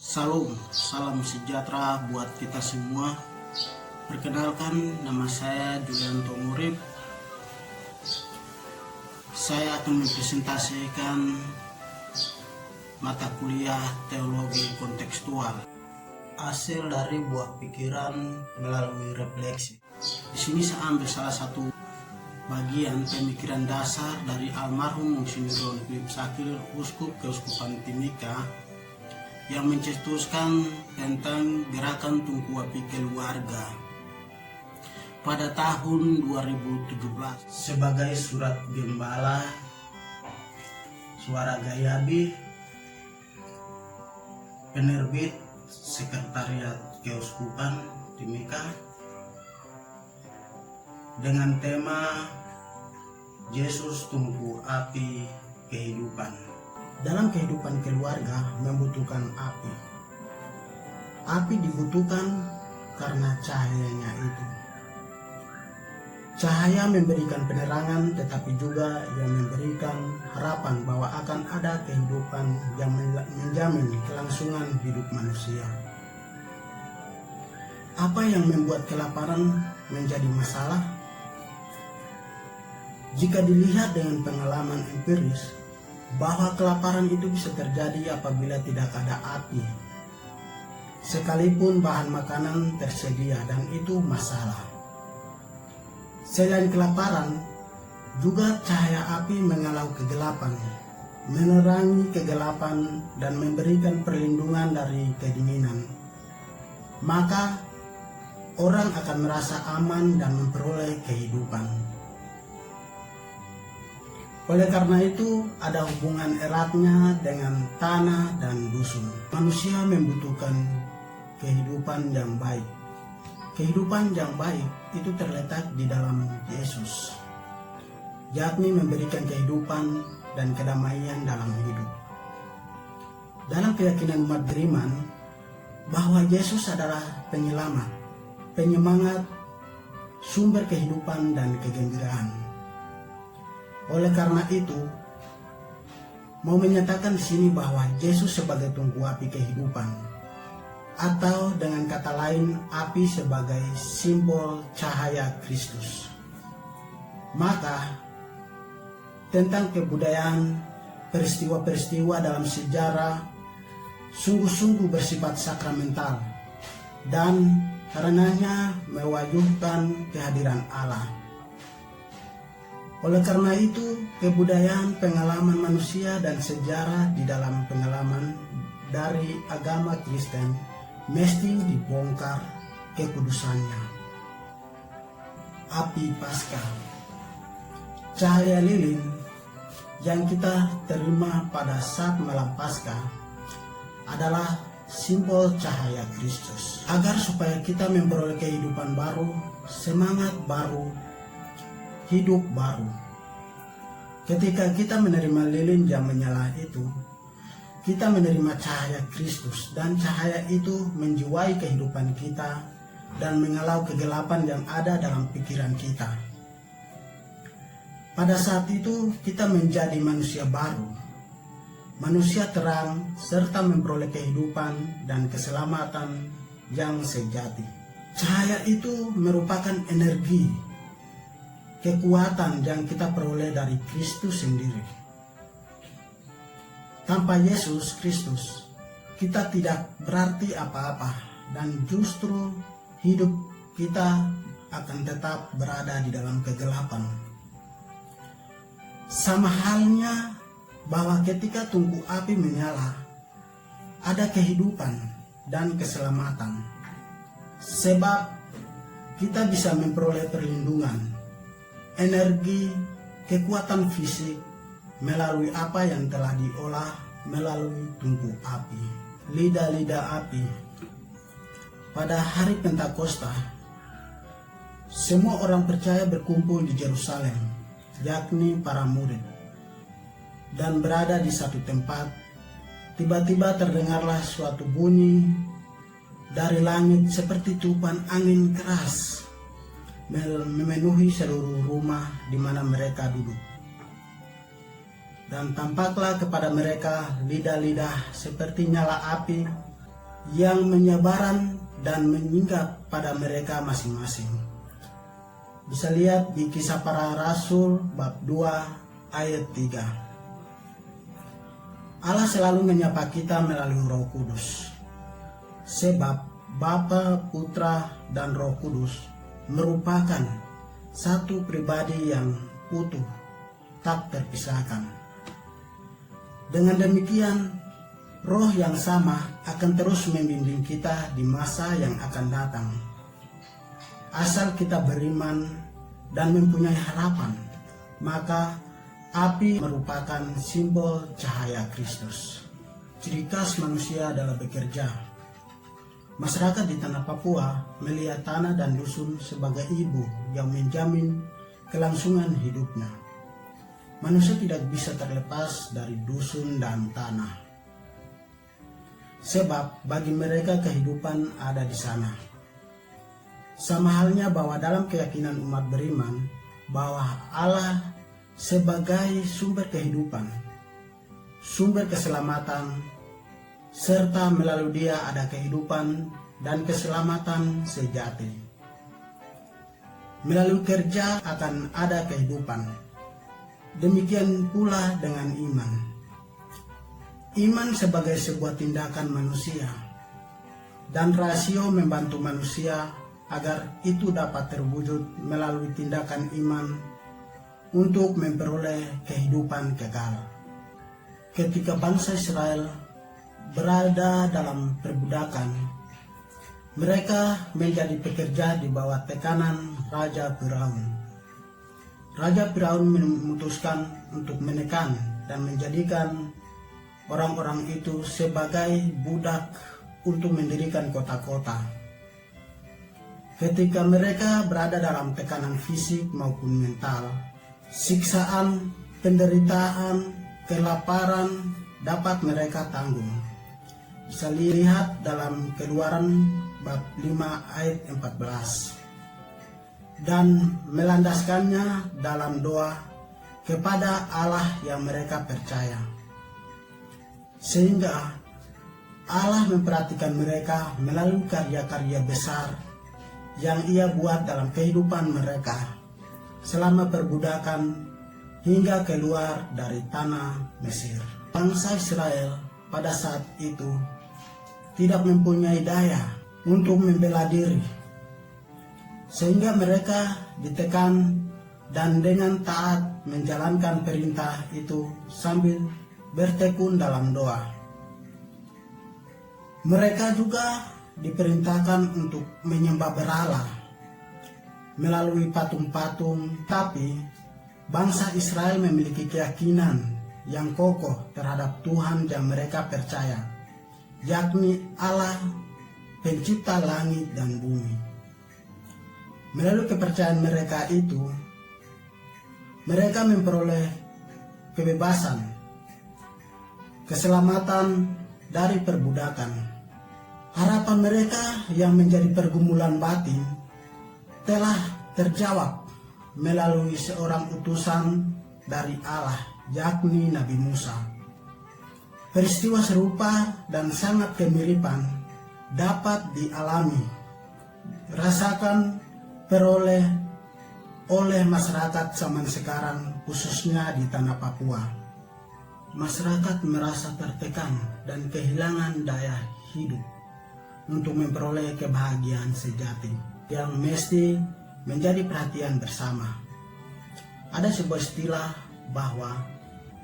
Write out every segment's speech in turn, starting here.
Salam, salam sejahtera buat kita semua. Perkenalkan, nama saya Julianto Murib. Saya akan mempresentasikan mata kuliah teologi kontekstual, hasil dari buah pikiran melalui refleksi. Di sini saya ambil salah satu bagian pemikiran dasar dari almarhum Monsignor Ron Philip Sakil, Uskup Keuskupan Timika, yang mencetuskan tentang gerakan Tunku Api Keluarga pada tahun 2017 sebagai surat gembala Suara Gayabi, penerbit Sekretariat Keuskupan Timika, dengan tema Yesus Tungku Api Kehidupan. Dalam kehidupan keluarga membutuhkan api. Api dibutuhkan karena cahayanya itu. Cahaya memberikan penerangan, tetapi juga yang memberikan harapan bahwa akan ada kehidupan yang menjamin kelangsungan hidup manusia. Apa yang membuat kelaparan menjadi masalah? Jika dilihat dengan pengalaman empiris, bahwa kelaparan itu bisa terjadi apabila tidak ada api. Sekalipun bahan makanan tersedia, dan itu masalah. Selain kelaparan, juga cahaya api mengalau kegelapan, menerangi kegelapan dan memberikan perlindungan dari kedinginan. Maka orang akan merasa aman dan memperoleh kehidupan. Oleh karena itu, ada hubungan eratnya dengan tanah dan dusun. Manusia membutuhkan kehidupan yang baik. Kehidupan yang baik itu terletak di dalam Yesus, yakni memberikan kehidupan dan kedamaian dalam hidup. Dalam keyakinan umat beriman, bahwa Yesus adalah penyelamat, penyemangat, sumber kehidupan dan kegembiraan. Oleh karena itu, mau menyatakan di sini bahwa Yesus sebagai tungku api kehidupan, atau dengan kata lain, api sebagai simbol cahaya Kristus. Maka, tentang kebudayaan, peristiwa-peristiwa dalam sejarah sungguh-sungguh bersifat sakramental dan karenanya mewujudkan kehadiran Allah. Oleh karena itu, kebudayaan, pengalaman manusia dan sejarah di dalam pengalaman dari agama Kristen mesti dibongkar kekudusannya. Api Paskah, cahaya lilin yang kita terima pada saat malam Paskah adalah simbol cahaya Kristus. Agar supaya kita memperoleh kehidupan baru, semangat baru, hidup baru. Ketika kita menerima lilin yang menyala itu, kita menerima cahaya Kristus, dan cahaya itu menjiwai kehidupan kita dan mengalau kegelapan yang ada dalam pikiran kita. Pada saat itu kita menjadi manusia baru, manusia terang, serta memperoleh kehidupan dan keselamatan yang sejati. Cahaya itu merupakan energi, kekuatan yang kita peroleh dari Kristus sendiri. Tanpa Yesus Kristus, kita tidak berarti apa-apa, dan justru hidup kita akan tetap berada di dalam kegelapan. Sama halnya bahwa ketika tungku api menyala, ada kehidupan dan keselamatan. Sebab kita bisa memperoleh perlindungan, energi, kekuatan fisik melalui apa yang telah diolah melalui tungku api, lidah-lidah api. Pada hari Pentakosta, semua orang percaya berkumpul di Yerusalem, yakni para murid, dan berada di satu tempat. Tiba-tiba terdengarlah suatu bunyi dari langit seperti tiupan angin keras memenuhi seluruh rumah di mana mereka duduk. Dan tampaklah kepada mereka lidah-lidah seperti nyala api yang menyebaran dan menyingkap pada mereka masing-masing. Bisa lihat di Kisah Para Rasul bab 2 ayat 3. Allah selalu menyapa kita melalui Roh Kudus. Sebab Bapa, Putra, dan Roh Kudus merupakan satu pribadi yang utuh, tak terpisahkan. Dengan demikian, Roh yang sama akan terus membimbing kita di masa yang akan datang. Asal kita beriman dan mempunyai harapan, maka api merupakan simbol cahaya Kristus. Ciri khas manusia adalah bekerja. Masyarakat di tanah Papua melihat tanah dan dusun sebagai ibu yang menjamin kelangsungan hidupnya. Manusia tidak bisa terlepas dari dusun dan tanah. Sebab bagi mereka kehidupan ada di sana. Sama halnya bahwa dalam keyakinan umat beriman bahwa Allah sebagai sumber kehidupan, sumber keselamatan, serta melalui Dia ada kehidupan dan keselamatan sejati. Melalui kerja akan ada kehidupan. Demikian pula dengan iman. Iman sebagai sebuah tindakan manusia dan rasio membantu manusia agar itu dapat terwujud melalui tindakan iman untuk memperoleh kehidupan kekal. Ketika bangsa Israel berada dalam perbudakan, mereka menjadi pekerja di bawah tekanan Raja Firaun. Raja Firaun memutuskan untuk menekan dan menjadikan orang-orang itu sebagai budak untuk mendirikan kota-kota. Ketika mereka berada dalam tekanan fisik maupun mental, siksaan, penderitaan, kelaparan dapat mereka tanggung. Bisa lihat dalam Keluaran bab 5 ayat 14. Dan melandaskannya dalam doa kepada Allah yang mereka percaya. Sehingga Allah memperhatikan mereka melalui karya-karya besar yang Ia buat dalam kehidupan mereka selama perbudakan hingga keluar dari tanah Mesir. Bangsa Israel pada saat itu tidak mempunyai daya untuk membela diri, sehingga mereka ditekan dan dengan taat menjalankan perintah itu sambil bertekun dalam doa. Mereka juga diperintahkan untuk menyembah berhala melalui patung-patung, tapi bangsa Israel memiliki keyakinan yang kokoh terhadap Tuhan yang mereka percaya, yakni Allah pencipta langit dan bumi. Melalui kepercayaan mereka itu, mereka memperoleh kebebasan, keselamatan dari perbudakan. Harapan mereka yang menjadi pergumulan batin telah terjawab melalui seorang utusan dari Allah, yakni Nabi Musa. Peristiwa serupa dan sangat kemiripan dapat dialami, rasakan, peroleh oleh masyarakat zaman sekarang, khususnya di tanah Papua. Masyarakat merasa tertekan dan kehilangan daya hidup untuk memperoleh kebahagiaan sejati yang mesti menjadi perhatian bersama. Ada sebuah istilah bahwa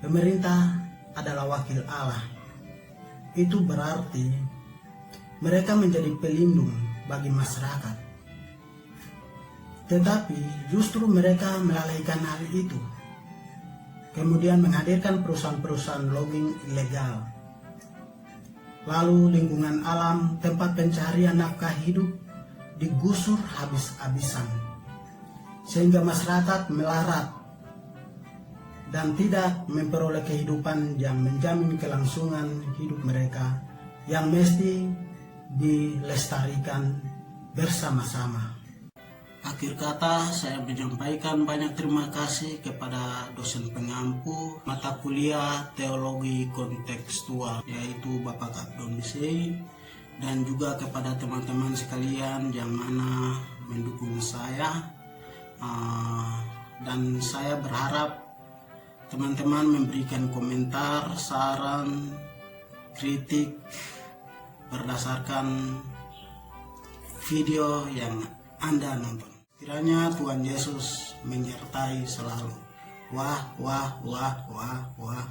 pemerintah adalah wakil Allah. Itu berarti mereka menjadi pelindung bagi masyarakat. Tetapi justru mereka melalaikan hal itu, kemudian menghadirkan perusahaan-perusahaan logging ilegal. Lalu lingkungan alam, tempat pencarian nafkah hidup digusur habis-habisan, sehingga masyarakat melarat dan tidak memperoleh kehidupan yang menjamin kelangsungan hidup mereka yang mesti dilestarikan bersama-sama. Akhir kata, saya menyampaikan banyak terima kasih kepada dosen pengampu mata kuliah teologi kontekstual, yaitu Bapak Abdon Bisei, dan juga kepada teman-teman sekalian yang mana mendukung saya. Dan saya berharap teman-teman memberikan komentar, saran, kritik berdasarkan video yang Anda nonton. Kiranya Tuhan Yesus menyertai selalu. Wah, wah, wah, wah, wah.